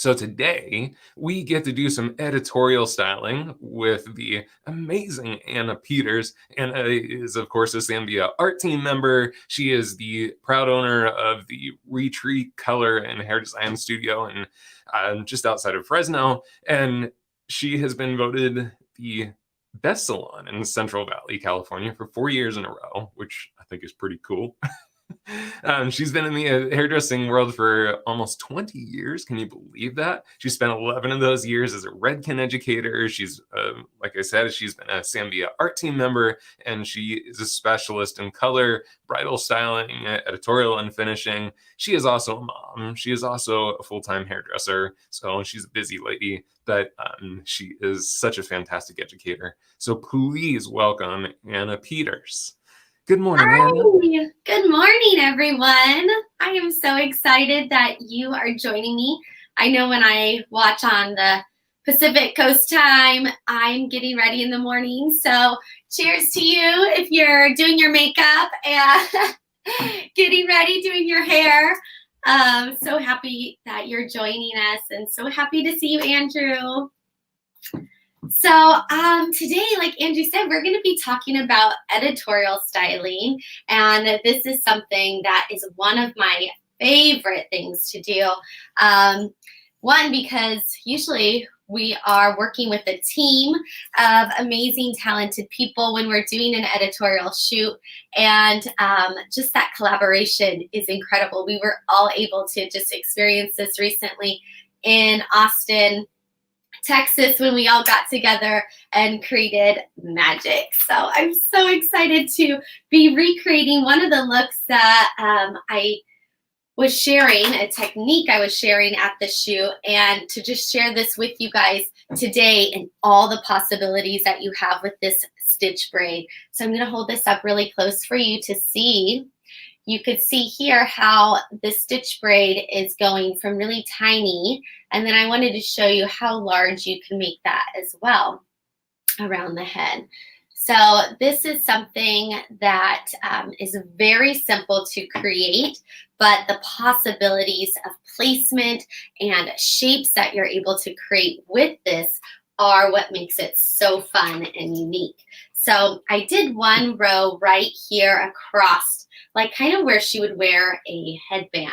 So today we get to do some editorial styling with the amazing Anna Peters. Anna is, of course, a Zambia ArTeam member. She is the proud owner of the Retreat Color and Hair Design Studio and just outside of Fresno. And she has been voted the best salon in Central Valley, California for 4 years in a row, which I think is pretty cool. She's been in the hairdressing world for almost 20 years. Can you believe that? She spent 11 of those years as a Redken educator. She's, like I said, she's been a Zambia ArTeam member, and she is a specialist in color, bridal styling, editorial, and finishing. She is also a mom. She is also a full-time hairdresser, so she's a busy lady, but she is such a fantastic educator. So please welcome Anna Peters. Good morning, Anna. Hi. Good morning, everyone. I am so excited that you are joining me. I know when I watch on the Pacific Coast time, I'm getting ready in the morning. So cheers to you if you're doing your makeup and getting ready, doing your hair. So happy that you're joining us and so happy to see you, Andrew. So today, like Andrew said, we're going to be talking about editorial styling, and this is something that is one of my favorite things to do. One, because usually we are working with a team of amazing, talented people when we're doing an editorial shoot, and just that collaboration is incredible. We were all able to just experience this recently in Austin, Texas, when we all got together and created magic. So I'm so excited to be recreating one of the looks that I was sharing, a technique I was sharing at the shoot, and to just share this with you guys today and all the possibilities that you have with this stitch braid. So I'm going to hold this up really close for you to see. You could see here how the stitch braid is going from really tiny, and then I wanted to show you how large you can make that as well around the head. So this is something that is very simple to create, but the possibilities of placement and shapes that you're able to create with this are what makes it so fun and unique. So I did one row right here across, like kind of where she would wear a headband.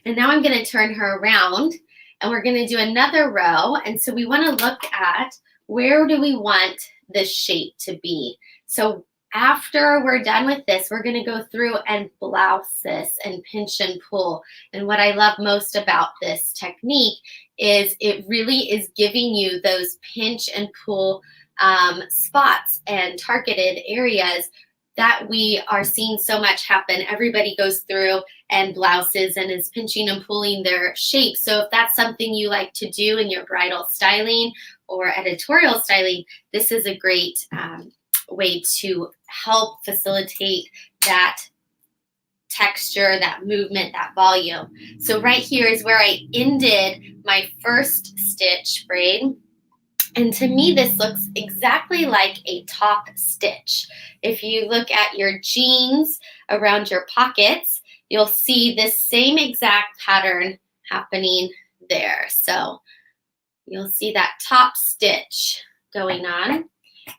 And now I'm going to turn her around and we're going to do another row. And so we want to look at where do we want this shape to be. So after we're done with this, we're going to go through and blouse this and pinch and pull. And what I love most about this technique is it really is giving you those pinch and pull spots and targeted areas that we are seeing so much happen. Everybody goes through and blouses and is pinching and pulling their shape. So if that's something you like to do in your bridal styling or editorial styling, this is a great way to help facilitate that texture, that movement, that volume. So right here is where I ended my first stitch braid. And to me, this looks exactly like a top stitch. If you look at your jeans around your pockets, you'll see this same exact pattern happening there. So you'll see that top stitch going on.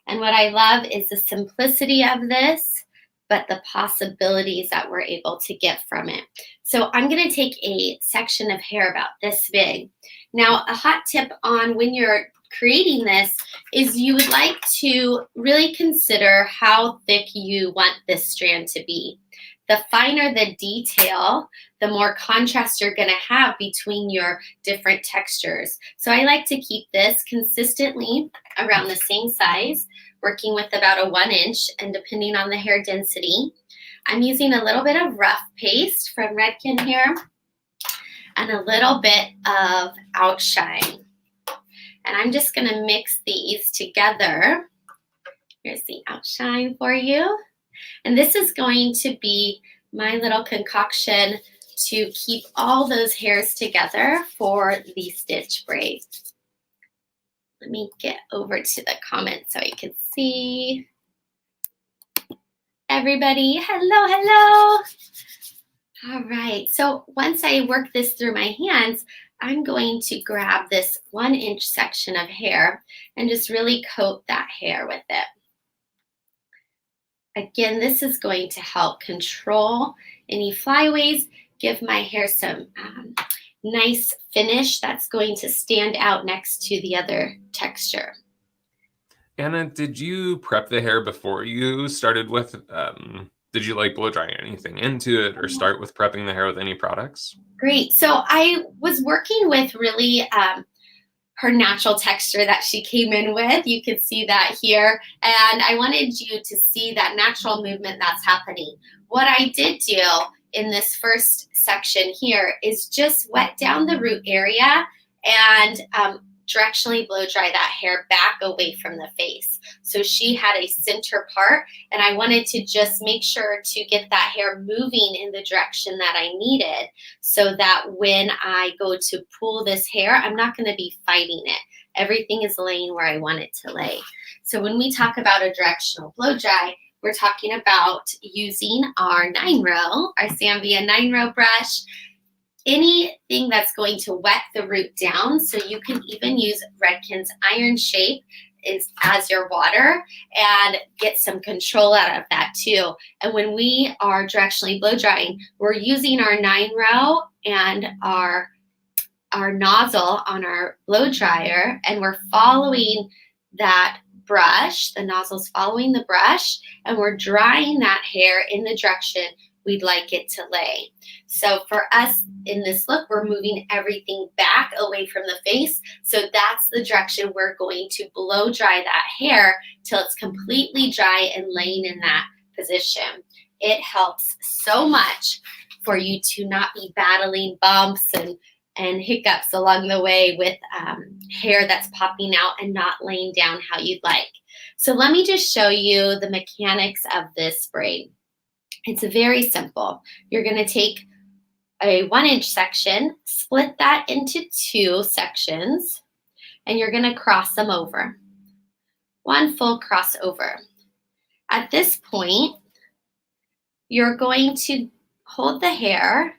And what I love is the simplicity of this, but the possibilities that we're able to get from it. So I'm going to take a section of hair about this big. Now, a hot tip on when you're creating this is you would like to really consider how thick you want this strand to be. The finer the detail, the more contrast you're going to have between your different textures. So I like to keep this consistently around the same size, working with about a 1 inch, and depending on the hair density. I'm using a little bit of rough paste from Redken here and a little bit of Outshine. And I'm just going to mix these together. Here's the Outshine for you. And this is going to be my little concoction to keep all those hairs together for the stitch braid. Let me get over to the comments so I can see everybody. Hello, hello. All right, so once I work this through my hands, I'm going to grab this 1-inch section of hair and just really coat that hair with it. Again, this is going to help control any flyaways, give my hair some nice finish that's going to stand out next to the other texture. Anna, did you prep the hair before you started with, did you like blow dry anything into it or start with prepping the hair with any products? Great. So I was working with really her natural texture that she came in with. You could see that here. And I wanted you to see that natural movement that's happening. What I did do in this first section here is just wet down the root area and directionally blow dry that hair back away from the face. So she had a center part, and I wanted to just make sure to get that hair moving in the direction that I needed so that when I go to pull this hair, I'm not going to be fighting it. Everything is laying where I want it to lay. So when we talk about a directional blow dry, we're talking about using our 9-row, our Sambia 9-row brush, anything that's going to wet the root down. So you can even use Redken's Iron Shape as your water and get some control out of that too. And when we are directionally blow drying, we're using our 9-row and our nozzle on our blow dryer, and we're following that brush. The nozzle's following the brush, and we're drying that hair in the direction we'd like it to lay. So for us in this look, we're moving everything back away from the face. So that's the direction we're going to blow dry that hair till it's completely dry and laying in that position. It helps so much for you to not be battling bumps and hiccups along the way with hair that's popping out and not laying down how you'd like. So let me just show you the mechanics of this braid. It's very simple. You're going to take a 1-inch section, split that into 2 sections, and you're going to cross them over. One full crossover. At this point, you're going to hold the hair,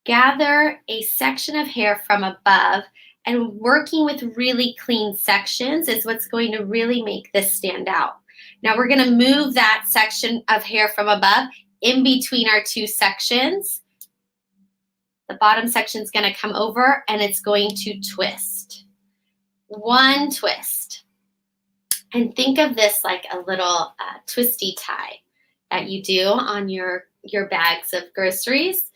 gather a section of hair from above, and working with really clean sections is what's going to really make this stand out. Now we're going to move that section of hair from above in between our 2 sections. The bottom section is going to come over and it's going to twist. One twist. And think of this like a little twisty tie that you do on your bags of groceries.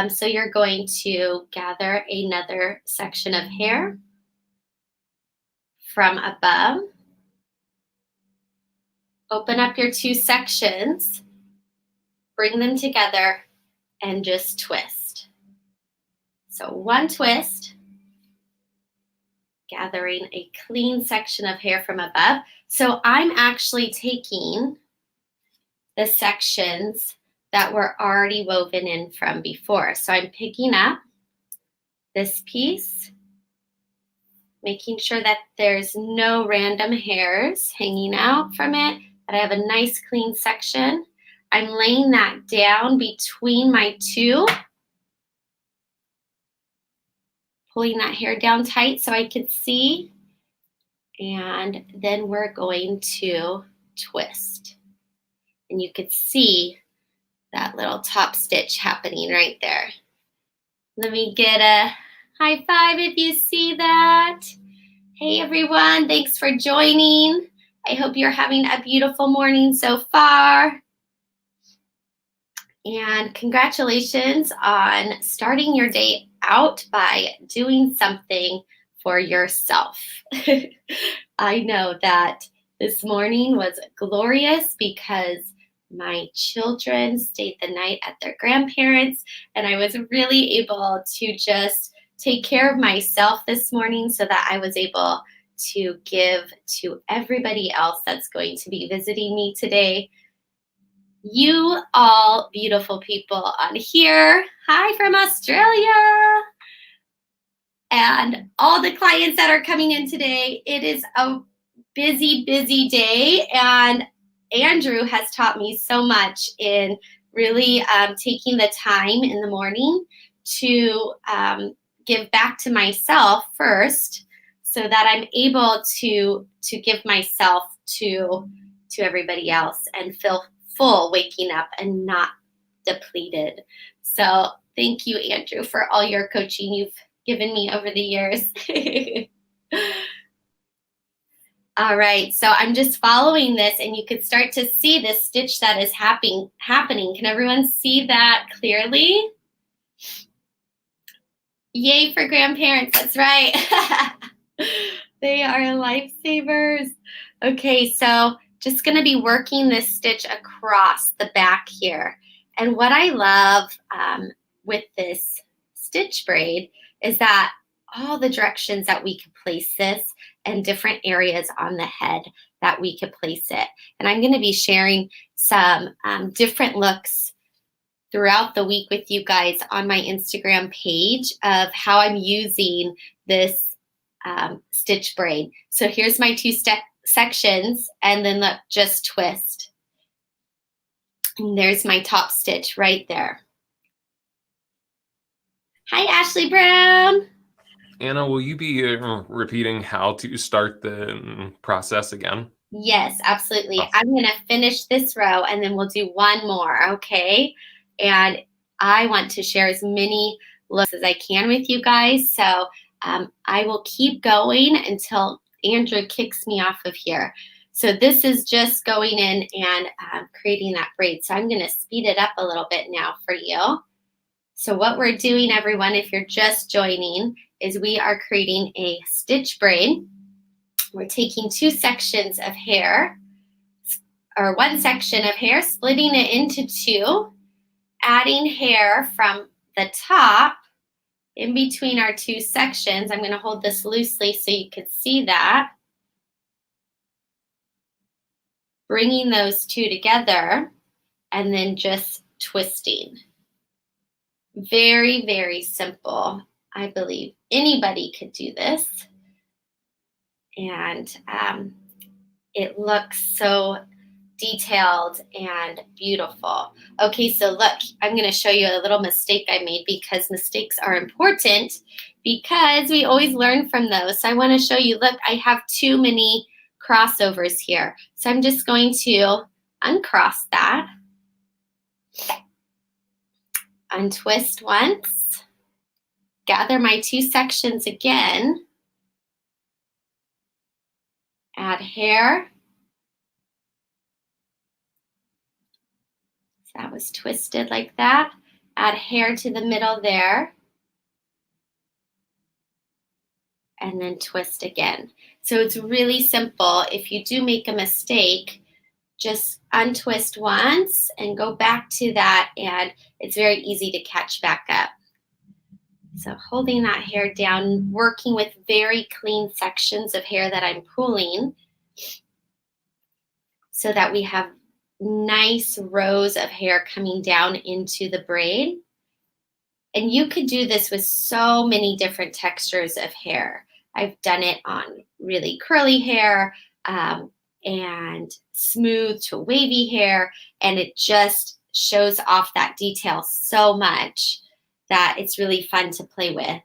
So you're going to gather another section of hair from above. Open up your 2 sections. Bring them together and just twist. So one twist, gathering a clean section of hair from above. So I'm actually taking the sections that were already woven in from before. So I'm picking up this piece, making sure that there's no random hairs hanging out from it, that I have a nice clean section. I'm laying that down between my 2, pulling that hair down tight so I could see, and then we're going to twist. And you could see that little top stitch happening right there. Let me get a high five if you see that. Hey everyone, thanks for joining. I hope you're having a beautiful morning so far. And congratulations on starting your day out by doing something for yourself. I know that this morning was glorious because my children stayed the night at their grandparents, and I was really able to just take care of myself this morning so that I was able to give to everybody else that's going to be visiting me today. You all beautiful people on here. Hi from Australia. And all the clients that are coming in today. It is a busy, busy day. And Andrew has taught me so much in really taking the time in the morning to give back to myself first, so that I'm able to give myself to everybody else and feel full waking up and not depleted. So thank you, Andrew, for all your coaching you've given me over the years. All right, so I'm just following this, and you could start to see this stitch that is happening. Can everyone see that clearly? Yay for grandparents, that's right. They are lifesavers. Okay, so just gonna be working this stitch across the back here. And what I love with this stitch braid is that all the directions that we could place this and different areas on the head that we could place it. And I'm gonna be sharing some different looks throughout the week with you guys on my Instagram page of how I'm using this stitch braid. So here's my two sections, and then look, just twist. And there's my top stitch right there. Hi, Ashley Brown. Anna, will you be repeating how to start the process again? Yes, absolutely. Awesome. I'm gonna finish this row and then we'll do one more, okay? And I want to share as many looks as I can with you guys. So I will keep going until Andrew kicks me off of here. So this is just going in and creating that braid. So I'm gonna speed it up a little bit now for you. So what we're doing, everyone, if you're just joining, is we are creating a stitch braid. We're taking two sections of hair, or one section of hair, splitting it into two, adding hair from the top in between our two sections. I'm going to hold this loosely so you can see that. Bringing those two together and then just twisting. Very, very simple. I believe anybody could do this. And it looks so detailed and beautiful. Okay, so look, I'm going to show you a little mistake I made, because mistakes are important because we always learn from those. So I want to show you, look, I have too many crossovers here. So I'm just going to uncross that, untwist once, gather my two sections again, add hair. So that was twisted like that. Add hair to the middle there. And then twist again. So it's really simple. If you do make a mistake, just untwist once and go back to that, and it's very easy to catch back up. So holding that hair down, working with very clean sections of hair that I'm pulling so that we have nice rows of hair coming down into the braid. And you could do this with so many different textures of hair. I've done it on really curly hair and smooth to wavy hair, and it just shows off that detail so much that it's really fun to play with.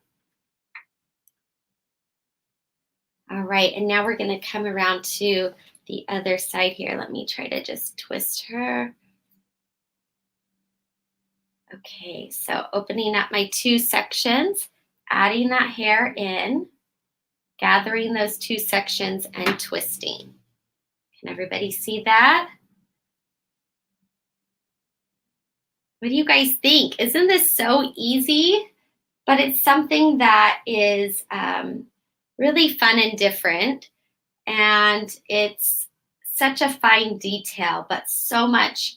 All right, and now we're going to come around to the other side here. Let me try to just twist her. Okay, so opening up my two sections, adding that hair in, gathering those two sections and twisting. Can everybody see that? What do you guys think? Isn't this so easy? But it's something that is really fun and different. And it's such a fine detail, but so much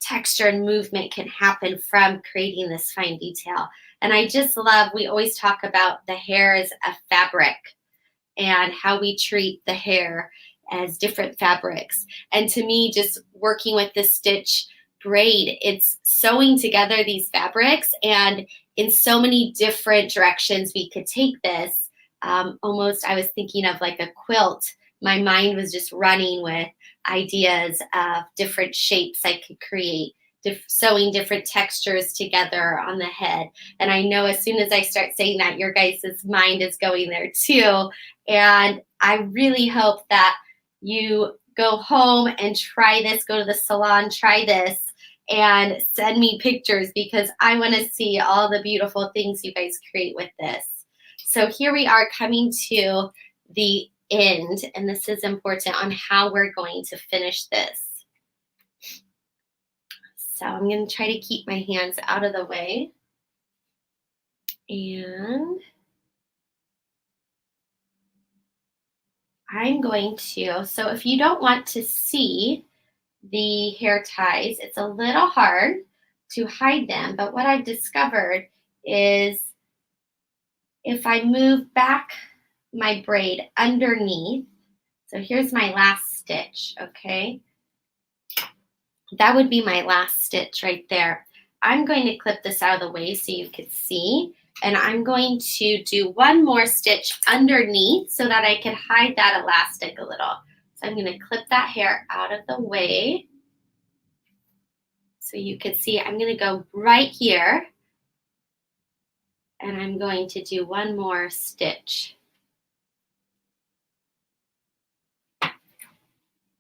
texture and movement can happen from creating this fine detail. And I just love, we always talk about the hair as a fabric and how we treat the hair as different fabrics. And to me, just working with the stitch braid, it's sewing together these fabrics, and in so many different directions we could take this. Almost, I was thinking of like a quilt. My mind was just running with ideas of different shapes I could create sewing different textures together on the head. And I know as soon as I start saying that, your guys' mind is going there too. And I really hope that you go home and try this, go to the salon, try this, and send me pictures because I want to see all the beautiful things you guys create with this. So here we are coming to the end, and this is important on how we're going to finish this. So I'm going to try to keep my hands out of the way. And I'm going to, so if you don't want to see the hair ties, it's a little hard to hide them, but what I've discovered is if I move back my braid underneath, so here's my last stitch, okay? That would be my last stitch right there. I'm going to clip this out of the way so you can see, and I'm going to do one more stitch underneath so that I can hide that elastic a little. So I'm going to clip that hair out of the way so you can see. I'm going to go right here, and I'm going to do one more stitch.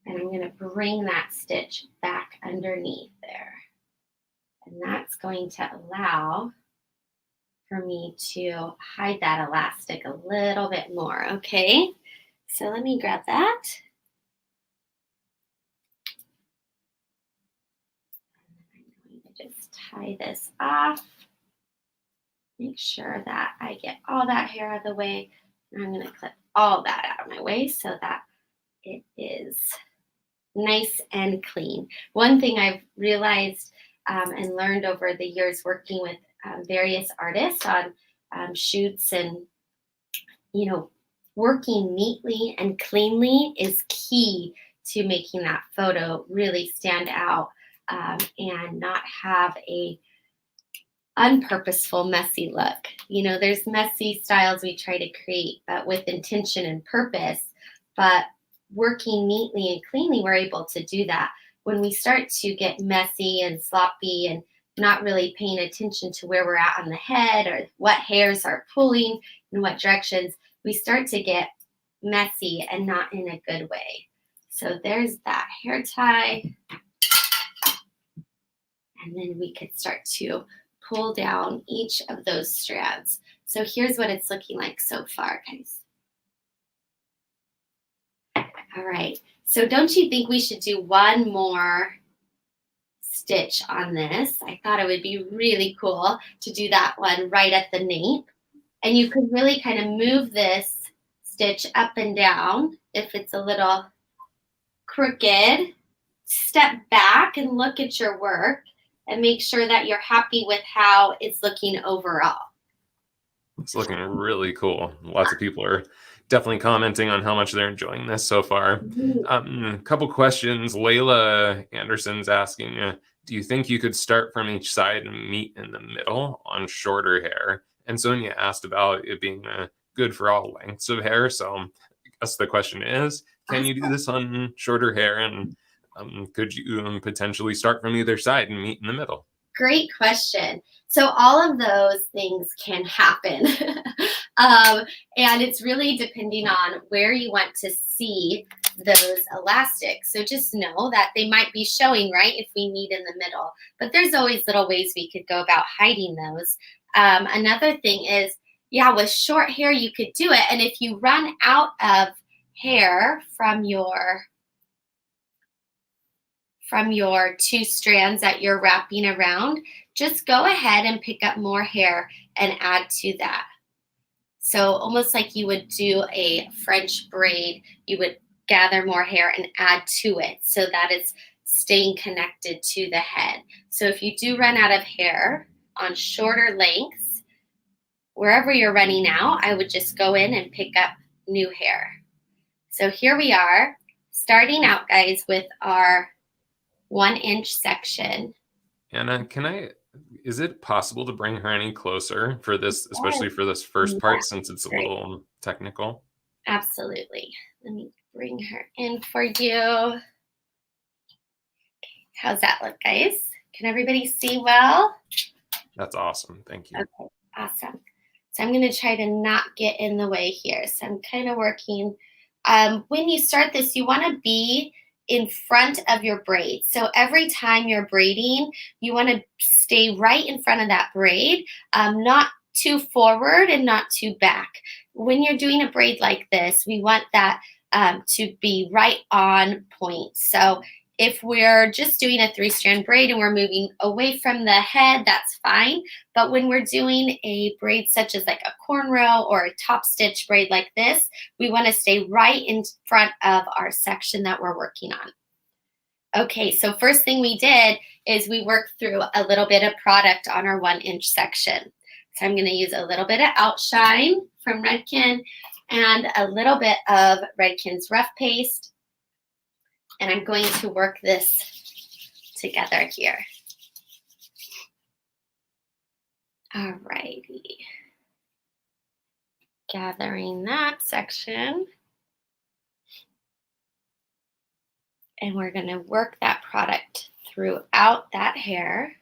And I'm going to bring that stitch back underneath there. And that's going to allow for me to hide that elastic a little bit more, okay? So let me grab that. I'm going to just tie this off. Make sure that I get all that hair out of the way. And I'm going to clip all that out of my way so that it is nice and clean. One thing I've realized and learned over the years working with various artists on shoots and, you know, working neatly and cleanly is key to making that photo really stand out and not have a unpurposeful, messy look. You know, there's messy styles we try to create, but with intention and purpose. But working neatly and cleanly, we're able to do that. When we start to get messy and sloppy and not really paying attention to where we're at on the head or what hairs are pulling in what directions, we start to get messy and not in a good way. So there's that hair tie. And then we could start to pull down each of those strands. So here's what it's looking like so far, guys. All right, so don't you think we should do one more stitch on this? I thought it would be really cool to do that one right at the nape. And you could really kind of move this stitch up and down if it's a little crooked. Step back and look at your work and make sure that you're happy with how it's looking overall. It's looking really cool. Lots of people are definitely commenting on how much they're enjoying this so far. A couple questions. Layla Anderson's asking, do you think you could start from each side and meet in the middle on shorter hair? And Sonia asked about it being good for all lengths of hair. So I guess the question is, can you do this on shorter hair? And could you potentially start from either side and meet in the middle? Great question. So all of those things can happen. And it's really depending on where you want to see those elastics. So just know that they might be showing, right, if we meet in the middle. But there's always little ways we could go about hiding those. Another thing is, yeah, with short hair, you could do it. And if you run out of hair from your two strands that you're wrapping around, just go ahead and pick up more hair and add to that. So almost like you would do a French braid, you would gather more hair and add to it so that it's staying connected to the head. So if you do run out of hair on shorter lengths, wherever you're running out, I would just go in and pick up new hair. So here we are, starting out, guys, with our 1-inch section. Anna, is it possible to bring her any closer for this, especially for this first part, since it's a little technical? Absolutely. Let me bring her in for you. How's that look, guys? Can everybody see well? That's awesome. Thank you. Okay, awesome. So I'm going to try to not get in the way here. So I'm kind of working. When you start this, you want to be in front of your braid. So every time you're braiding, you want to stay right in front of that braid, not too forward and not too back. When you're doing a braid like this, we want that to be right on point. So if we're just doing a 3-strand braid and we're moving away from the head, that's fine. But when we're doing a braid such as like a cornrow or a top stitch braid like this, we want to stay right in front of our section that we're working on. Okay, so first thing we did is we worked through a little bit of product on our 1-inch section. So I'm going to use a little bit of Outshine from Redken and a little bit of Redken's Rough Paste. And I'm going to work this together here. All righty. Gathering that section. And we're going to work that product throughout that hair.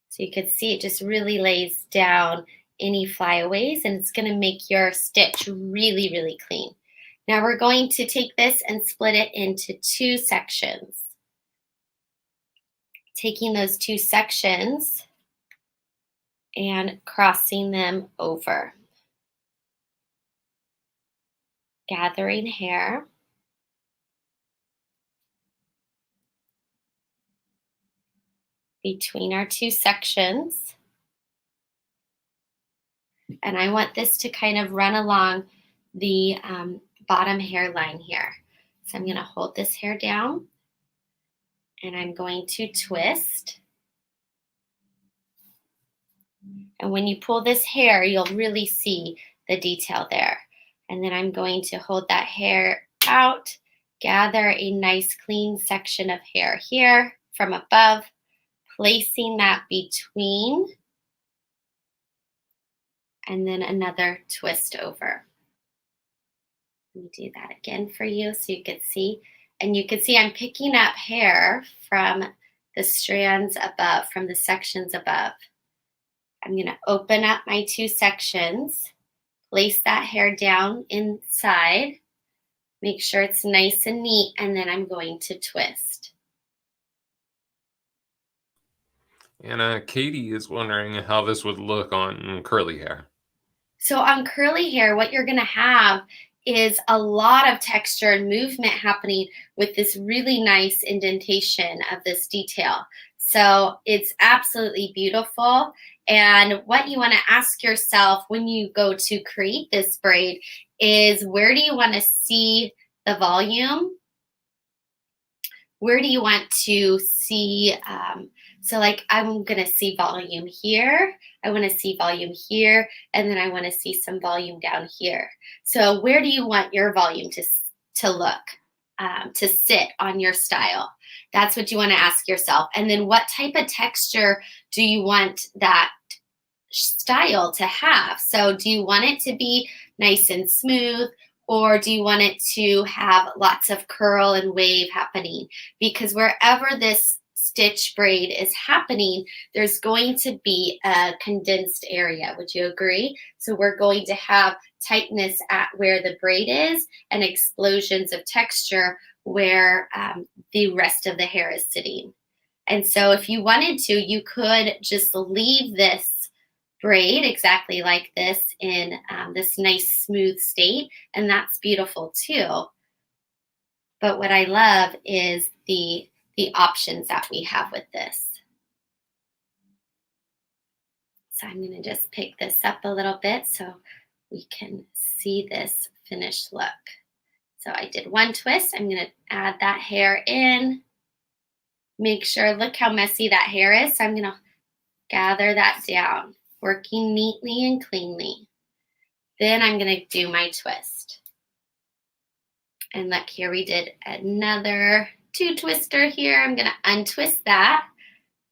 So you can see it just really lays down any flyaways, and it's going to make your stitch really, really clean. Now we're going to take this and split it into 2 sections. Taking those 2 sections and crossing them over. Gathering hair. Between our 2 sections. And I want this to kind of run along the bottom hairline here. So I'm going to hold this hair down and I'm going to twist. And when you pull this hair, you'll really see the detail there. And then I'm going to hold that hair out, gather a nice clean section of hair here from above, placing that between, and then another twist over. Let me do that again for you so you can see. And you can see I'm picking up hair from the strands above, from the sections above. I'm going to open up my 2 sections, place that hair down inside, make sure it's nice and neat, and then I'm going to twist. And Katie is wondering how this would look on curly hair. So on curly hair, what you're going to have is a lot of texture and movement happening with this really nice indentation of this detail. So it's absolutely beautiful. And what you want to ask yourself when you go to create this braid is, where do you want to see the volume? Where do you want to see, so like I'm going to see volume here, I want to see volume here, and then I want to see some volume down here. So where do you want your volume to look, to sit on your style? That's what you want to ask yourself. And then what type of texture do you want that style to have? So do you want it to be nice and smooth, or do you want it to have lots of curl and wave happening? Because wherever this stitch braid is happening, there's going to be a condensed area. Would you agree? So we're going to have tightness at where the braid is and explosions of texture where the rest of the hair is sitting. And so if you wanted to, you could just leave this braid exactly like this in this nice smooth state, and that's beautiful too. But what I love is the options that we have with this. So I'm going to just pick this up a little bit so we can see this finished look. So I did 1 twist. I'm going to add that hair in. Make sure, look how messy that hair is. So I'm going to gather that down, working neatly and cleanly. Then I'm going to do my twist. And look, here we did another 2 twister here. I'm going to untwist that.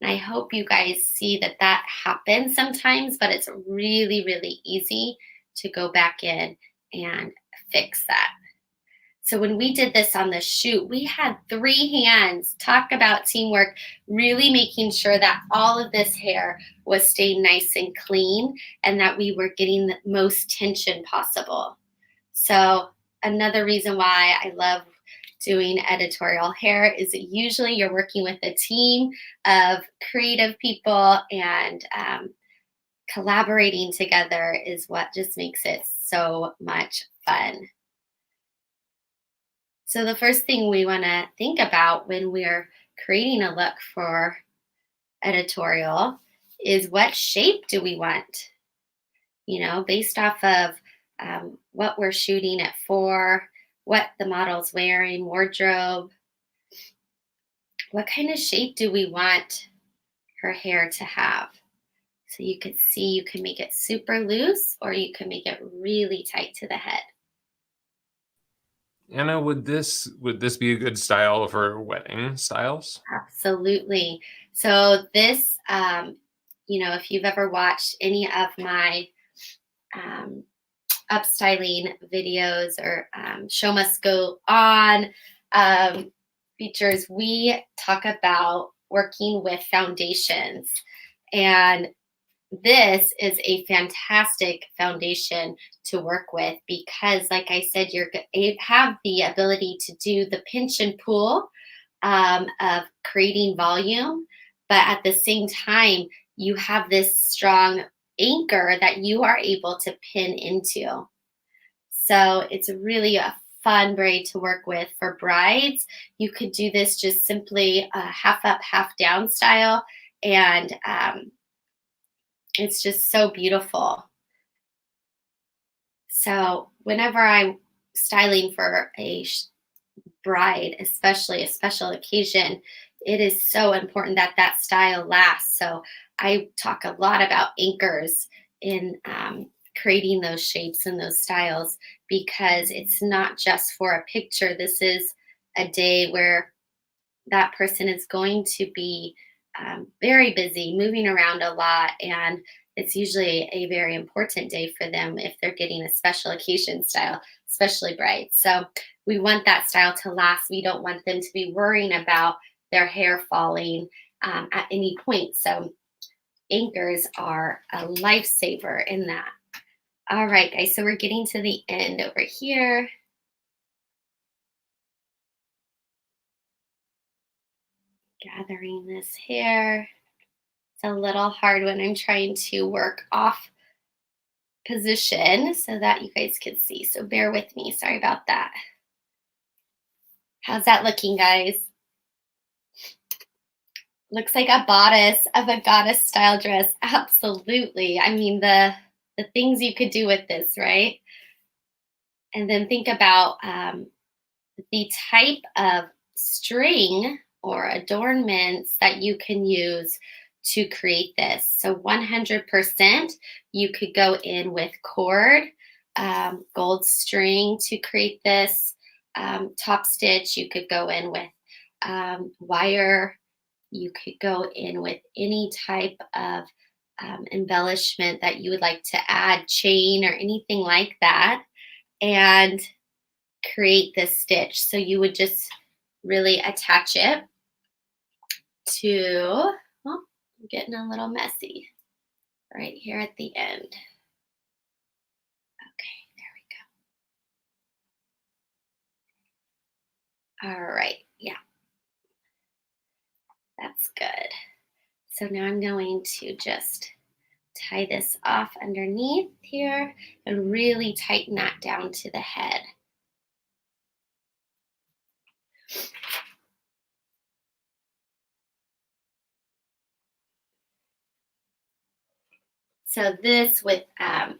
And I hope you guys see that that happens sometimes, but it's really, really easy to go back in and fix that. So when we did this on the shoot, we had 3 hands. Talk about teamwork, really making sure that all of this hair was staying nice and clean and that we were getting the most tension possible. So another reason why I love doing editorial hair is that usually you're working with a team of creative people, and collaborating together is what just makes it so much fun. So the first thing we want to think about when we're creating a look for editorial is, what shape do we want? Based off of what we're shooting it for, what the model's wearing, wardrobe, what kind of shape do we want her hair to have? So you could see, you can make it super loose or you can make it really tight to the head. Anna, would this be a good style for wedding styles? Absolutely. So this, if you've ever watched any of my upstyling videos or show must go on features, we talk about working with foundations. And this is a fantastic foundation to work with because, like I said, you have the ability to do the pinch and pull of creating volume, but at the same time, you have this strong anchor that you are able to pin into. So it's really a fun braid to work with for brides. You could do this just simply a half up, half down style, and it's just so beautiful. So whenever I'm styling for a bride, especially a special occasion, it is so important that that style lasts. So I talk a lot about anchors in creating those shapes and those styles, because it's not just for a picture. This is a day where that person is going to be very busy, moving around a lot, and it's usually a very important day for them if they're getting a special occasion style, especially brides. So we want that style to last. We don't want them to be worrying about their hair falling at any point. So anchors are a lifesaver in that. All right, guys, so we're getting to the end over here. Gathering this hair. It's a little hard when I'm trying to work off position so that you guys can see. So bear with me. Sorry about that. How's that looking, guys? Looks like a bodice of a goddess style dress. Absolutely. I mean, the things you could do with this, right? And then think about the type of string or adornments that you can use to create this. So 100% you could go in with cord, gold string to create this. Top stitch, you could go in with wire. You could go in with any type of embellishment that you would like to add, chain or anything like that, and create this stitch. So you would just really attach it to, oh, I'm getting a little messy right here at the end. Okay, there we go. All right, yeah, that's good. So now I'm going to just tie this off underneath here and really tighten that down to the head. So this with a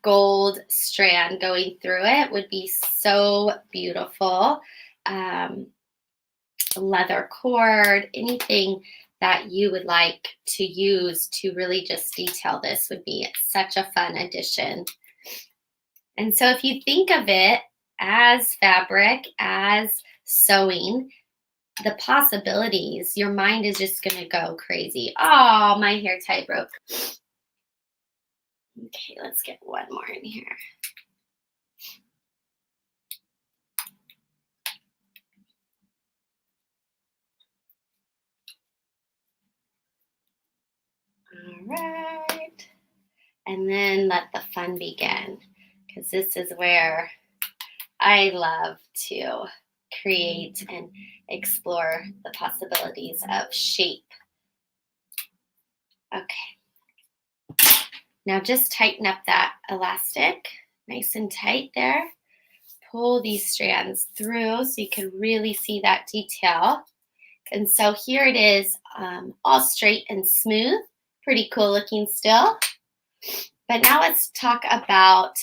gold strand going through it would be so beautiful. Leather cord, anything that you would like to use to really just detail this would be such a fun addition. And so if you think of it as fabric, as sewing, the possibilities, your mind is just going to go crazy. Oh, my hair tie broke. Okay, let's get one more in here. and then let the fun begin, because this is where I love to create and explore the possibilities of shape. Okay. Now just tighten up that elastic nice and tight there. Pull these strands through so you can really see that detail. And so here it is, all straight and smooth. Pretty cool looking still. But now let's talk about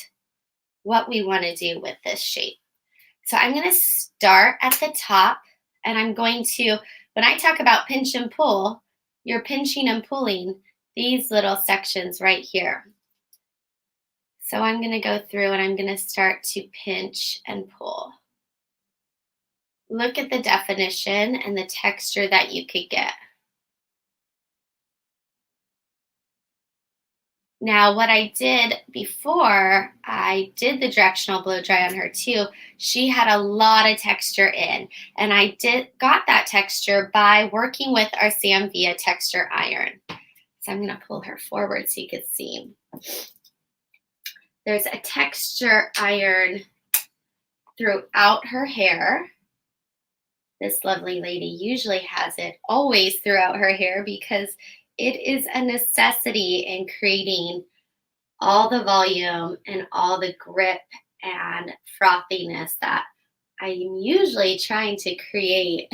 what we want to do with this shape. So I'm going to start at the top, and I'm going to, when I talk about pinch and pull, you're pinching and pulling these little sections right here. So I'm going to go through and I'm going to start to pinch and pull. Look at the definition and the texture that you could get. Now, what I did before I did the directional blow dry on her too, she had a lot of texture in, and I got that texture by working with our Samvia texture iron. So I'm going to pull her forward so you can see. There's a texture iron throughout her hair. This lovely lady usually has it always throughout her hair because it is a necessity in creating all the volume and all the grip and frothiness that I am usually trying to create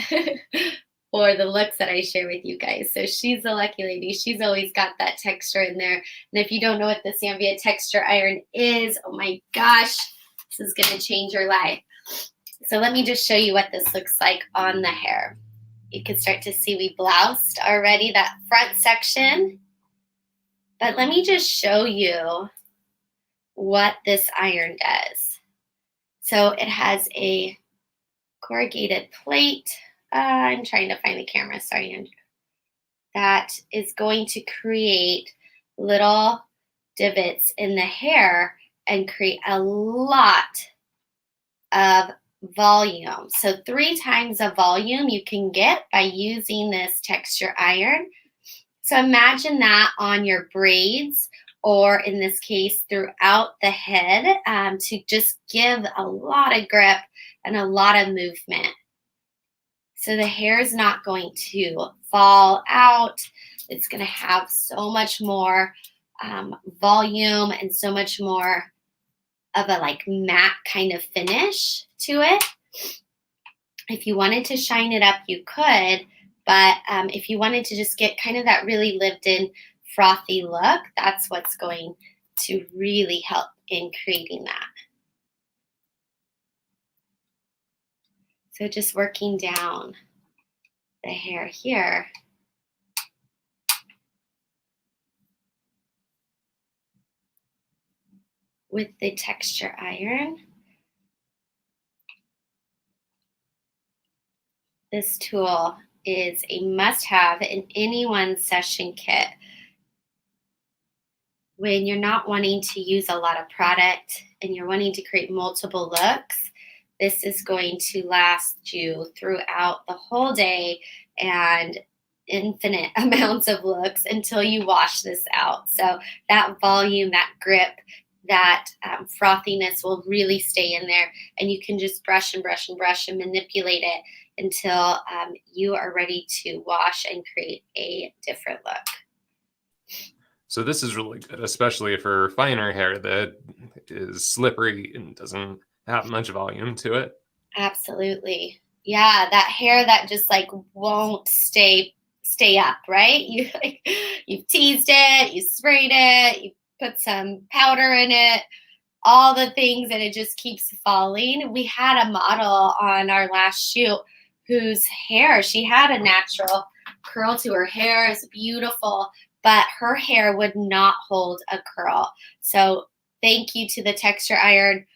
for the looks that I share with you guys. So she's a lucky lady. She's always got that texture in there. And if you don't know what the Samvia texture iron is, oh my gosh, this is going to change your life. So let me just show you what this looks like on the hair. You can start to see we bloused already that front section. But let me just show you what this iron does. So it has a corrugated plate. I'm trying to find the camera, sorry, Andrew. That is going to create little divots in the hair and create a lot of volume. So 3 times the volume you can get by using this texture iron. So imagine that on your braids, or in this case throughout the head, to just give a lot of grip and a lot of movement. So the hair is not going to fall out. It's going to have so much more volume and so much more of a like matte kind of finish to it. If you wanted to shine it up, you could, but if you wanted to just get kind of that really lived in frothy look, that's what's going to really help in creating that. So just working down the hair here. With the texture iron. This tool is a must-have in anyone's session kit. When you're not wanting to use a lot of product and you're wanting to create multiple looks, this is going to last you throughout the whole day and infinite amounts of looks until you wash this out. So that volume, that grip, that frothiness will really stay in there, and you can just brush and brush and brush and manipulate it until you are ready to wash and create a different look. So this is really good, especially for finer hair that is slippery and doesn't have much volume to it. Absolutely. Yeah, that hair that just like won't stay up, right? You've teased it, you sprayed it, you put some powder in it, all the things, and it just keeps falling. We had a model on our last shoot whose hair, she had a natural curl to her hair. It's beautiful, but her hair would not hold a curl. So thank you to the texture iron.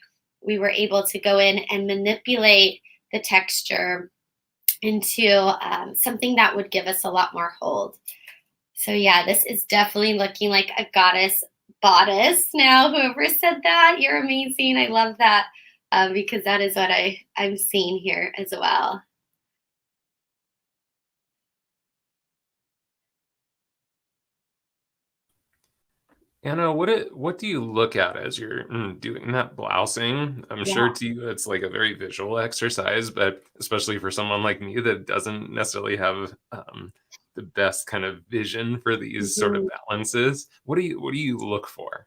We were able to go in and manipulate the texture into something that would give us a lot more hold. So yeah, this is definitely looking like a goddess bodice now. Whoever said that, you're amazing. I love that because that is what I'm seeing here as well. Anna, what do you look at as you're doing that blousing? I'm Yeah. sure to you it's like a very visual exercise, but especially for someone like me that doesn't necessarily have the best kind of vision for these sort of Mhm. balances, what do you look for?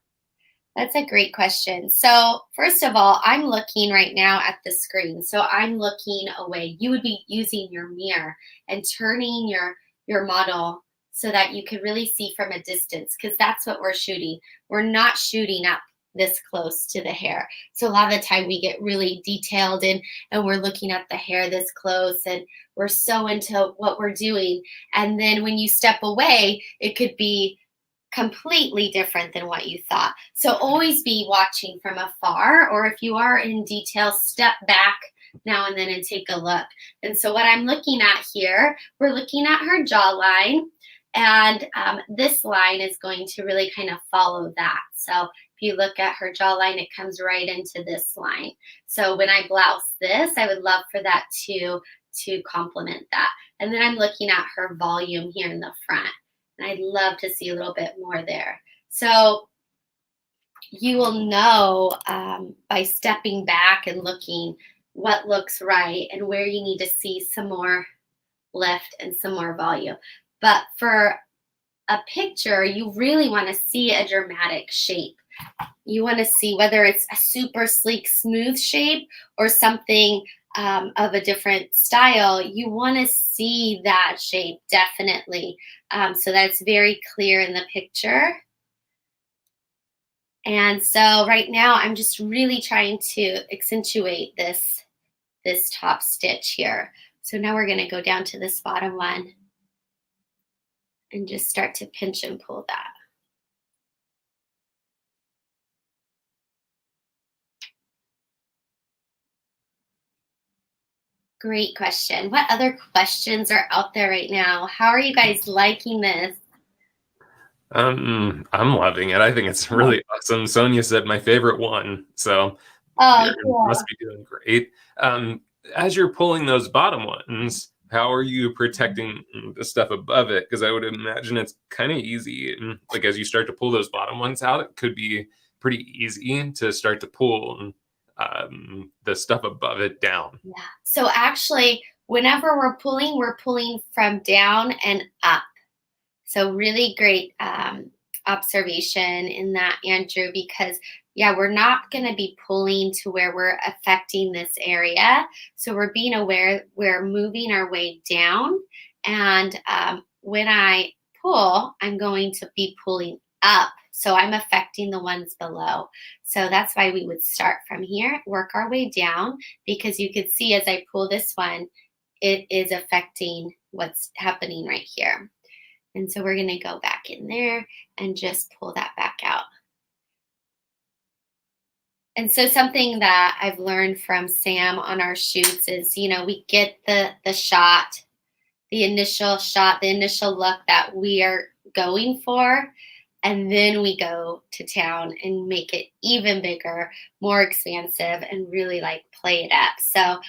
That's a great question. So, first of all, I'm looking right now at the screen. So, I'm looking away. You would be using your mirror and turning your model so that you could really see from a distance, because that's what we're shooting. We're not shooting up this close to the hair. So, a lot of the time we get really detailed and we're looking at the hair this close and we're so into what we're doing. And then when you step away, it could be completely different than what you thought. So always be watching from afar, or if you are in detail, step back now and then and take a look. And so what I'm looking at here, we're looking at her jawline, and this line is going to really kind of follow that. So if you look at her jawline, it comes right into this line. So when I blouse this, I would love for that to complement that. And then I'm looking at her volume here in the front. And I'd love to see a little bit more there. So you will know by stepping back and looking what looks right and where you need to see some more lift and some more volume. But for a picture, you really want to see a dramatic shape. You want to see whether it's a super sleek, smooth shape or something of a different style. You want to see that shape definitely, so that's very clear in the picture. And so right now I'm just really trying to accentuate this top stitch here. So now we're going to go down to this bottom one and just start to pinch and pull that. Great question. What other questions are out there right now? How are you guys liking this? I'm loving it. I think it's Oh, really awesome. Sonia said my favorite one, so you cool. must be doing great. As you're pulling those bottom ones, how are you protecting the stuff above it? Because I would imagine it's kind of easy, and like as you start to pull those bottom ones out, it could be pretty easy to start to pull the stuff above it down. Yeah. So actually, whenever we're pulling from down and up. So really great observation in that, Andrew, because yeah, we're not going to be pulling to where we're affecting this area. So we're being aware we're moving our way down. And when I pull, I'm going to be pulling up. So I'm affecting the ones below. So that's why we would start from here, work our way down, because you could see as I pull this one, it is affecting what's happening right here. And so we're going to go back in there and just pull that back out. And so something that I've learned from Sam on our shoots is, we get the shot, the initial shot, the initial look that we are going for, and then we go to town and make it even bigger, more expansive, and really like play it up. So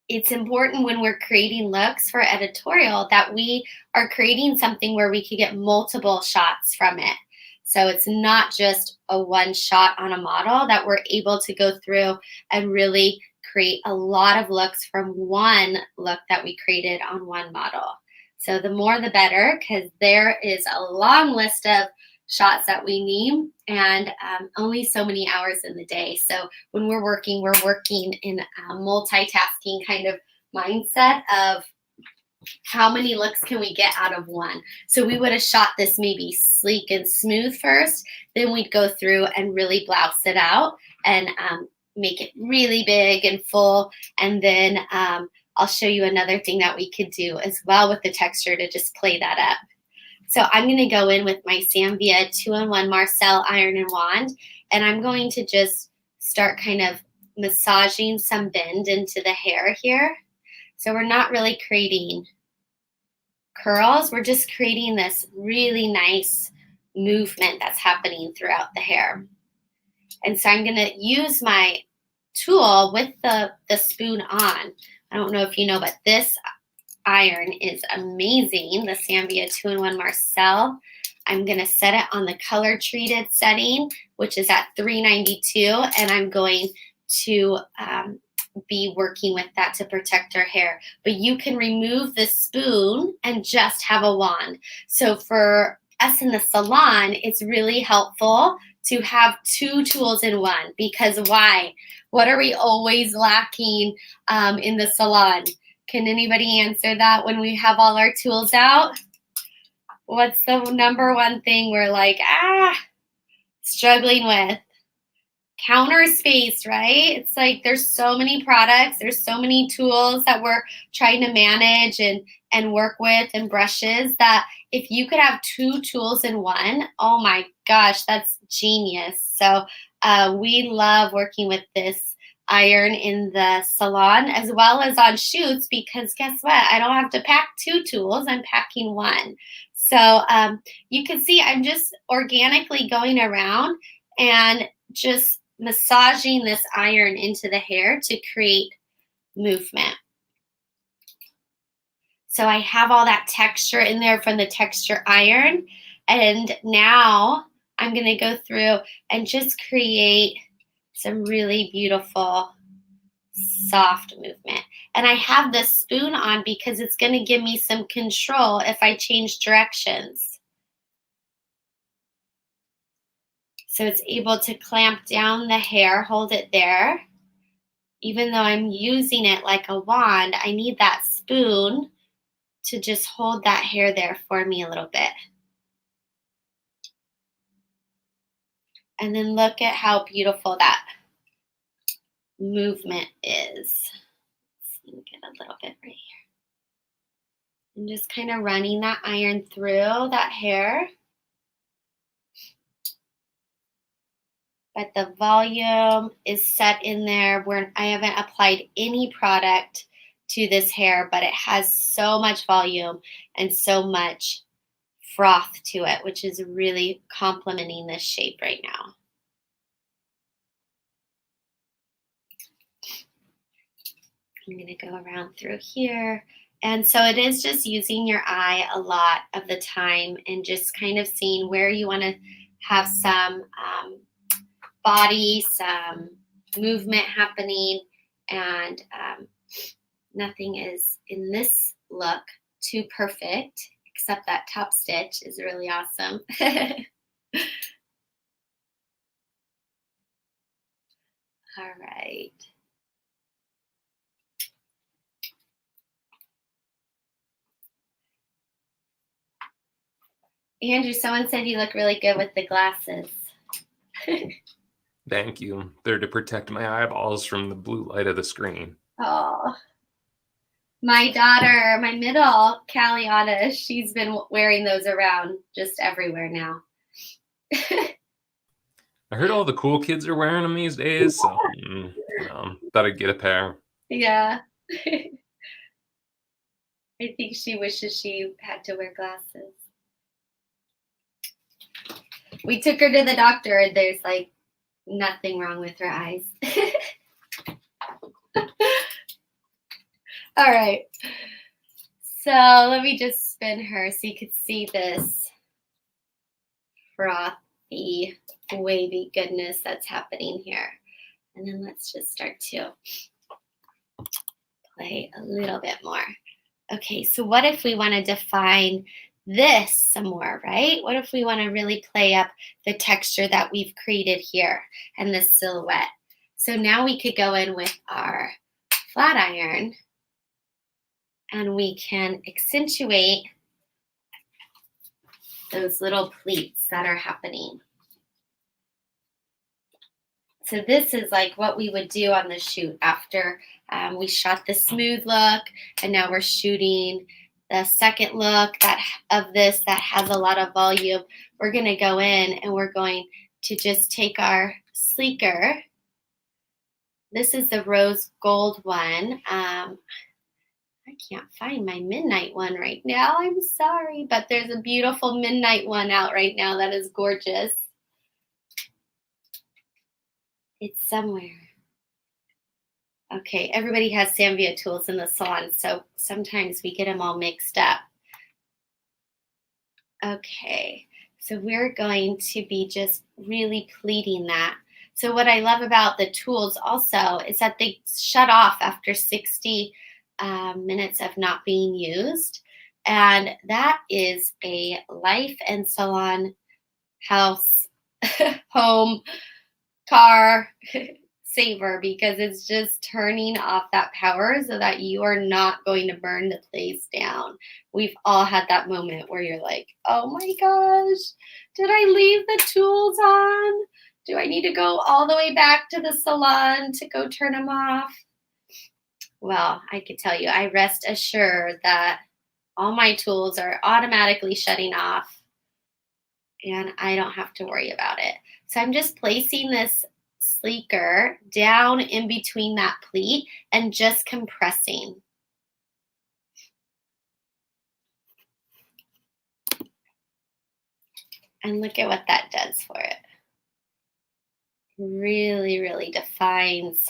it's important when we're creating looks for editorial that we are creating something where we could get multiple shots from it. So it's not just a one shot on a model, that we're able to go through and really create a lot of looks from one look that we created on one model. So the more the better, because there is a long list of shots that we need, and only so many hours in the day. So when we're working in a multitasking kind of mindset of how many looks can we get out of one. So we would have shot this maybe sleek and smooth first, then we'd go through and really blouse it out and make it really big and full. And then I'll show you another thing that we could do as well with the texture to just play that up. So I'm going to go in with my Samvia 2-in-1 Marcel iron and wand, and I'm going to just start kind of massaging some bend into the hair here. So we're not really creating curls, we're just creating this really nice movement that's happening throughout the hair. And so I'm going to use my tool with the spoon on. I don't know if you know, but this iron is amazing. The Samvia 2-in-1 Marcel I'm gonna set it on the color treated setting, which is at 392, and I'm going to be working with that to protect our hair. But you can remove the spoon and just have a wand. So for us in the salon, it's really helpful to have two tools in one, because why? What are we always lacking in the salon? Can anybody answer that when we have all our tools out? What's the number one thing we're like, struggling with? Counter space, right? It's like there's so many products, there's so many tools that we're trying to manage and work with, and brushes, that if you could have two tools in one, oh my gosh, that's genius. So we love working with this iron in the salon as well as on shoots, because guess what? I don't have to pack two tools, I'm packing one. So you can see I'm just organically going around and just massaging this iron into the hair to create movement. So I have all that texture in there from the texture iron. And now I'm going to go through and just create some really beautiful soft movement. And I have the spoon on because it's going to give me some control if I change directions. So it's able to clamp down the hair, hold it there. Even though I'm using it like a wand, I need that spoon to just hold that hair there for me a little bit. And then look at how beautiful that movement is. Let's get a little bit right here. And just kind of running that iron through that hair. But the volume is set in there where I haven't applied any product to this hair, but it has so much volume and so much froth to it, which is really complementing this shape right now. I'm going to go around through here. And so it is just using your eye a lot of the time and just kind of seeing where you want to have some body, some movement happening, and nothing is in this look too perfect, except that top stitch is really awesome. All right. Andrew, someone said you look really good with the glasses. Thank you. They're to protect my eyeballs from the blue light of the screen. Oh. My daughter, my middle, Callie Anna, she's been wearing those around just everywhere now. I heard all the cool kids are wearing them these days, so thought I'd get a pair. Yeah. I think she wishes she had to wear glasses. We took her to the doctor and there's like nothing wrong with her eyes. All right. So let me just spin her so you could see this frothy, wavy goodness that's happening here. And then let's just start to play a little bit more. Okay, so what if we want to define this some more, right? What if we want to really play up the texture that we've created here and the silhouette? So now we could go in with our flat iron and we can accentuate those little pleats that are happening. So this is like what we would do on the shoot after we shot the smooth look, and now we're shooting the second look of this that has a lot of volume. We're going to go in and we're going to just take our sleeker. This is the rose gold one. I can't find my midnight one right now. I'm sorry, but there's a beautiful midnight one out right now that is gorgeous. It's somewhere. Okay, everybody has Sanvia tools in the salon, so sometimes we get them all mixed up. Okay, So we're going to be just really pleating that. So what I love about the tools also is that they shut off after 60 minutes of not being used. And that is a life and salon, house, home, car saver, because it's just turning off that power so that you are not going to burn the place down. We've all had that moment where you're like, oh my gosh, did I leave the tools on? Do I need to go all the way back to the salon to go turn them off? Well, I could tell you, I rest assured that all my tools are automatically shutting off and I don't have to worry about it. So I'm just placing this sleeker down in between that pleat and just compressing. And look at what that does for it. Really, really defines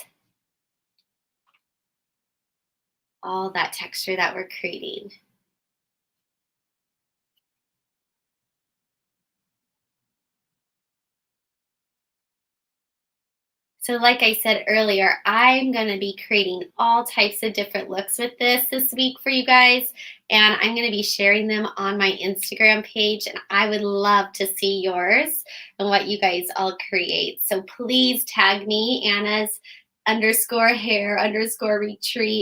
all that texture that we're creating. So like I said earlier, I'm going to be creating all types of different looks with this week for you guys. And I'm going to be sharing them on my Instagram page. And I would love to see yours and what you guys all create. So please tag me, Anna's _hair_retreat.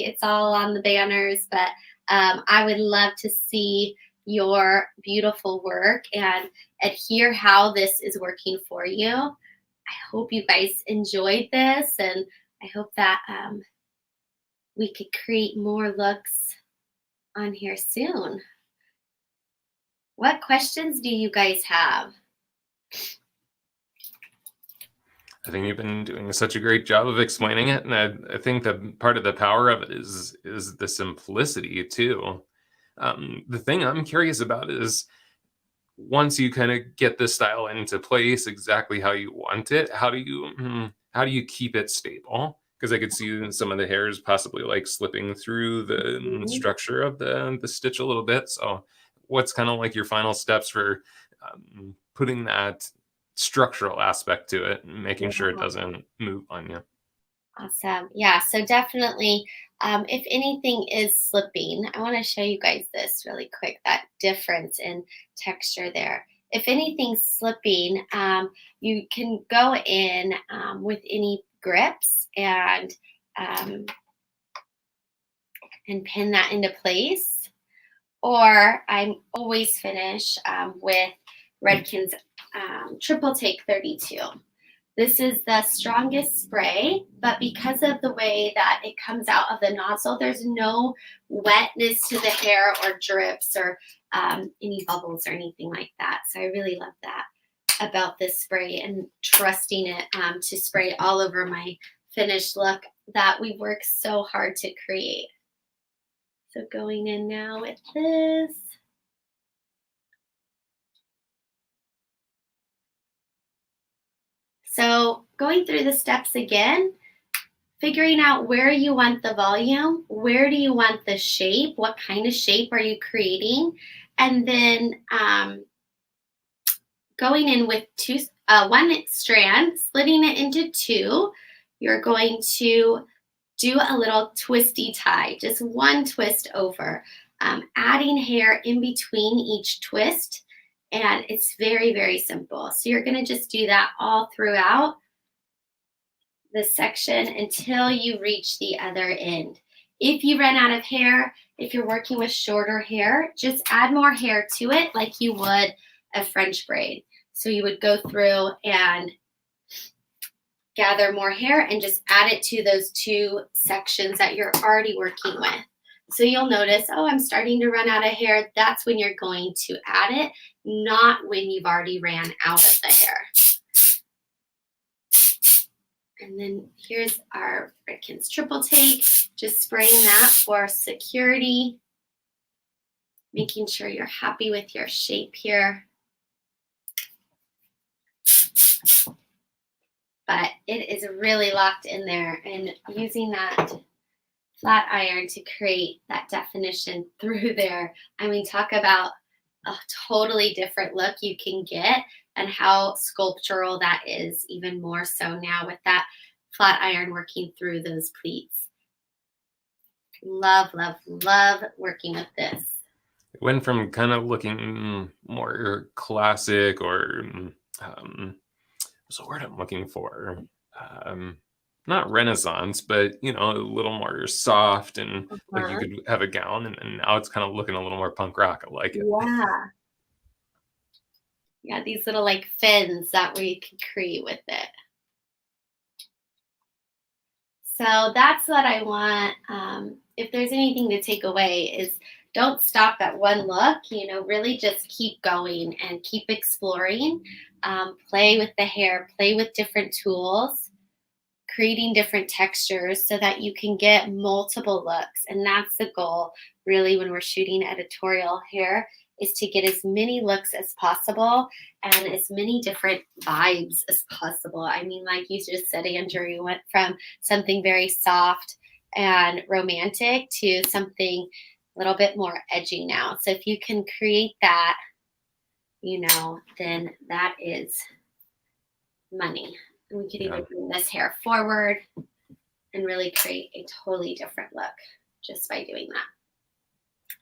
It's all on the banners. But I would love to see your beautiful work and hear how this is working for you. I hope you guys enjoyed this, and I hope that we could create more looks on here soon. What questions do you guys have? I think you've been doing such a great job of explaining it, and I think that part of the power of it is the simplicity too. The thing I'm curious about is, once you kind of get the style into place exactly how you want it, how do you keep it stable? Because I could see some of the hairs possibly like slipping through the structure of the stitch a little bit. So what's kind of like your final steps for putting that structural aspect to it and making sure it doesn't move on you? Awesome. Yeah, so definitely, if anything is slipping, I want to show you guys this really quick, that difference in texture there. If anything's slipping, you can go in with any grips and pin that into place. Or I always finish with Redken's Triple Take 32. This is the strongest spray, but because of the way that it comes out of the nozzle, there's no wetness to the hair or drips or any bubbles or anything like that. So I really love that about this spray, and trusting it to spray all over my finished look that we worked so hard to create. So going in now with this. So going through the steps again, figuring out where you want the volume, where do you want the shape, what kind of shape are you creating, and then going in with one strand, splitting it into two. You're going to do a little twisty tie, just one twist over, adding hair in between each twist. And it's very, very simple. So you're going to just do that all throughout this section until you reach the other end. If you run out of hair, if you're working with shorter hair, just add more hair to it like you would a French braid. So you would go through and gather more hair and just add it to those two sections that you're already working with. So you'll notice, oh, I'm starting to run out of hair. That's when you're going to add it, not when you've already ran out of the hair. And then here's our Redken's Triple Take, just spraying that for security, making sure you're happy with your shape here. But it is really locked in there, and using that flat iron to create that definition through there. I mean, talk about a totally different look you can get, and how sculptural that is, even more so now with that flat iron working through those pleats. Love, love, love working with this. It went from kind of looking more classic, or what's the word I'm looking for? Um, Not Renaissance, but a little more soft, and like you Uh-huh. could have a gown, and now it's kind of looking a little more punk rock. I like it. Yeah. Yeah, these little like fins that we can create with it. So that's what I want. If there's anything to take away, is don't stop at one look. Really just keep going and keep exploring. Play with the hair, play with different tools, creating different textures so that you can get multiple looks. And that's the goal, really, when we're shooting editorial hair, is to get as many looks as possible and as many different vibes as possible. I mean, like you just said, Andrew, you went from something very soft and romantic to something a little bit more edgy now. So if you can create that, then that is money. And we could Yeah, even bring this hair forward and really create a totally different look just by doing that.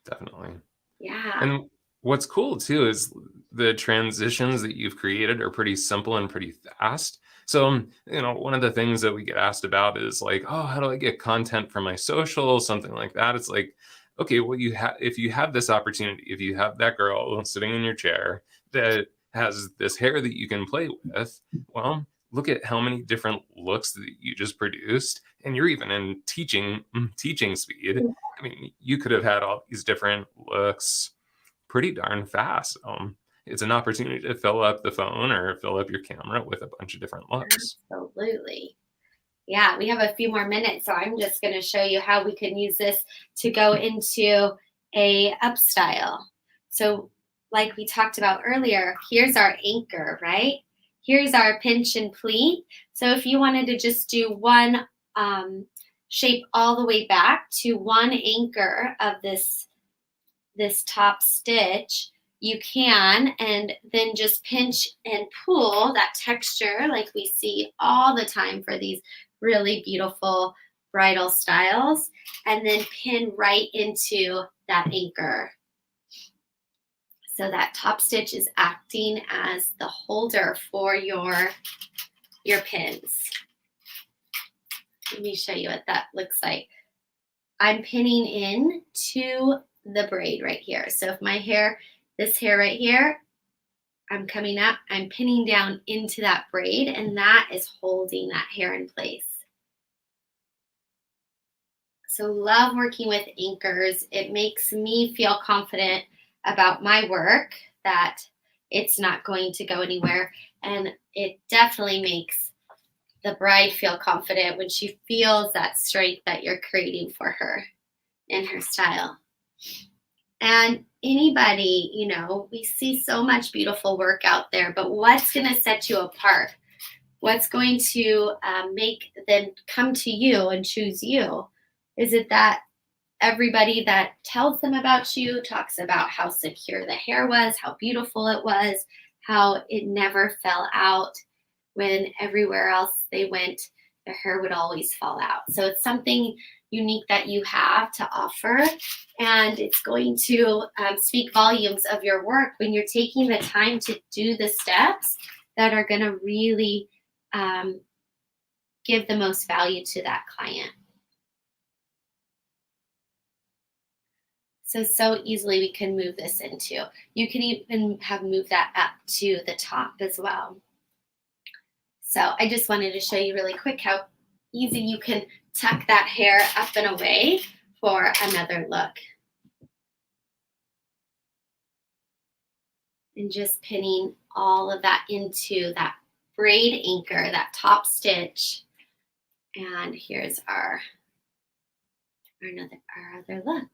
definitely. Yeah. And what's cool too is the transitions that you've created are pretty simple and pretty fast. So, one of the things that we get asked about is like, oh, how do I get content for my social, something like that. It's like, okay, well, if you have this opportunity, if you have that girl sitting in your chair that has this hair that you can play with, well, look at how many different looks that you just produced, and you're even in teaching speed. I mean, you could have had all these different looks pretty darn fast. It's an opportunity to fill up the phone or fill up your camera with a bunch of different looks. Absolutely. Yeah, we have a few more minutes, so I'm just going to show you how we can use this to go into a upstyle. So like we talked about earlier, here's our anchor, right? Here's our pinch and pleat. So if you wanted to just do one shape all the way back to one anchor of this top stitch, you can, and then just pinch and pull that texture like we see all the time for these really beautiful bridal styles, and then pin right into that anchor. So that top stitch is acting as the holder for your pins. Let me show you what that looks like. I'm pinning in to the braid right here. So if my hair, this hair right here, I'm coming up, I'm pinning down into that braid, and that is holding that hair in place. So love working with anchors. It makes me feel confident about my work, that it's not going to go anywhere. And it definitely makes the bride feel confident when she feels that strength that you're creating for her in her style. And anybody, we see so much beautiful work out there, but what's going to set you apart? What's going to make them come to you and choose you? Is it that everybody that tells them about you talks about how secure the hair was, how beautiful it was, how it never fell out, when everywhere else they went, their hair would always fall out? So it's something unique that you have to offer, and it's going to speak volumes of your work when you're taking the time to do the steps that are going to really give the most value to that client. So easily we can move this into. You can even have moved that up to the top as well. So I just wanted to show you really quick how easy you can tuck that hair up and away for another look. And just pinning all of that into that braid anchor, that top stitch. And here's our other look.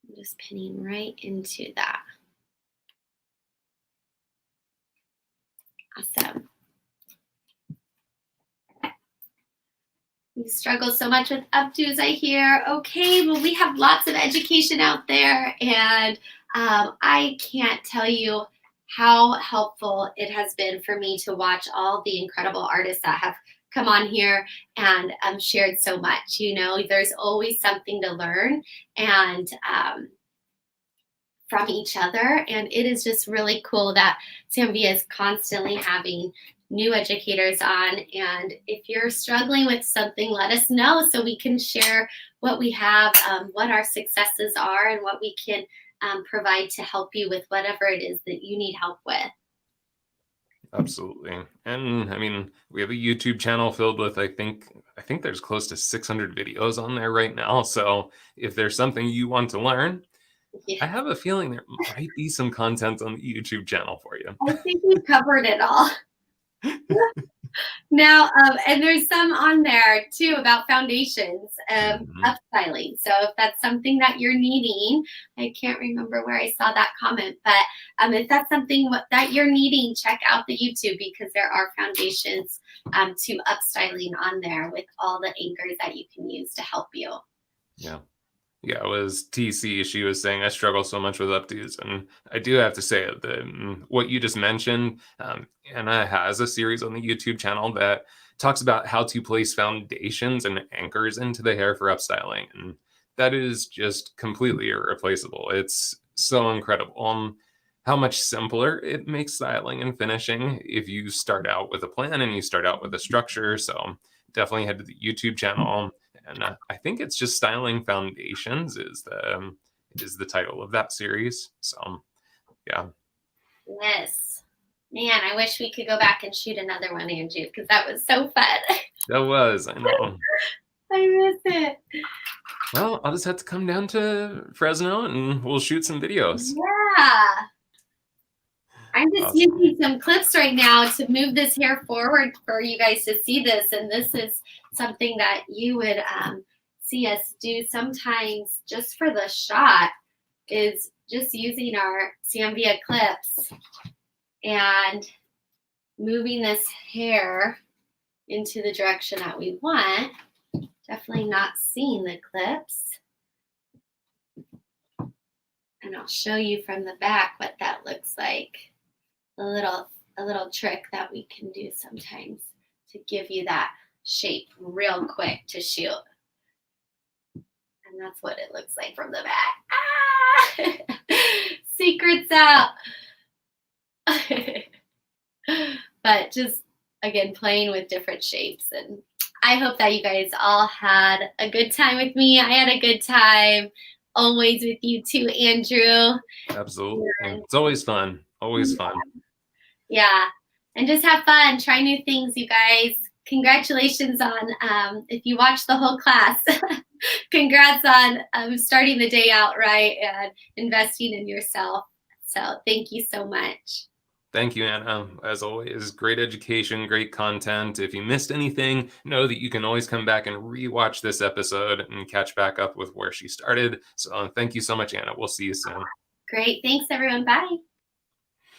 I'm just pinning right into that. Awesome. struggle so much with updos, I hear. Okay, well, we have lots of education out there, and I can't tell you how helpful it has been for me to watch all the incredible artists that have come on here and shared so much. You know, there's always something to learn and from each other, and it is just really cool that Zambia is constantly having new educators on. And if you're struggling with something, let us know so we can share what we have, what our successes are, and what we can provide to help you with whatever it is that you need help with. Absolutely. And I mean, we have a YouTube channel filled with, I think there's close to 600 videos on there right now. So if there's something you want to learn, Yeah. I have a feeling there might be some content on the YouTube channel for you. I think we've covered it all. Now, and there's some on there too about foundations, upstyling. So if that's something that you're needing, I can't remember where I saw that comment, but if that's something that you're needing, check out the YouTube, because there are foundations to upstyling on there with all the anchors that you can use to help you. Yeah. Yeah, it was TC. She was saying, I struggle so much with updos. And I do have to say that what you just mentioned, Anna has a series on the YouTube channel that talks about how to place foundations and anchors into the hair for upstyling. And that is just completely irreplaceable. It's so incredible how much simpler it makes styling and finishing if you start out with a plan and you start out with a structure. So definitely head to the YouTube channel. And I think it's just Styling Foundations is the title of that series. So, yeah. Yes. Man, I wish we could go back and shoot another one, Andrew, because that was so fun. That was, I know. I miss it. Well, I'll just have to come down to Fresno and we'll shoot some videos. Yeah. I'm just Awesome. using some clips right now to move this hair forward for you guys to see this. And this is something that you would see us do sometimes just for the shot, is just using our Zambia clips and moving this hair into the direction that we want. Definitely not seeing the clips. And I'll show you from the back what that looks like. A little trick that we can do sometimes to give you that shape real quick to shoot. And that's what it looks like from the back. Ah! Secrets out. But just, again, playing with different shapes. And I hope that you guys all had a good time with me. I had a good time always with you too, Andrew. Absolutely. It's always fun. Always fun. Yeah. And just have fun. Try new things, you guys. Congratulations on, if you watched the whole class, congrats on starting the day out right and investing in yourself. So thank you so much. Thank you, Anna. As always, great education, great content. If you missed anything, know that you can always come back and rewatch this episode and catch back up with where she started. So thank you so much, Anna. We'll see you soon. Great. Thanks, everyone. Bye.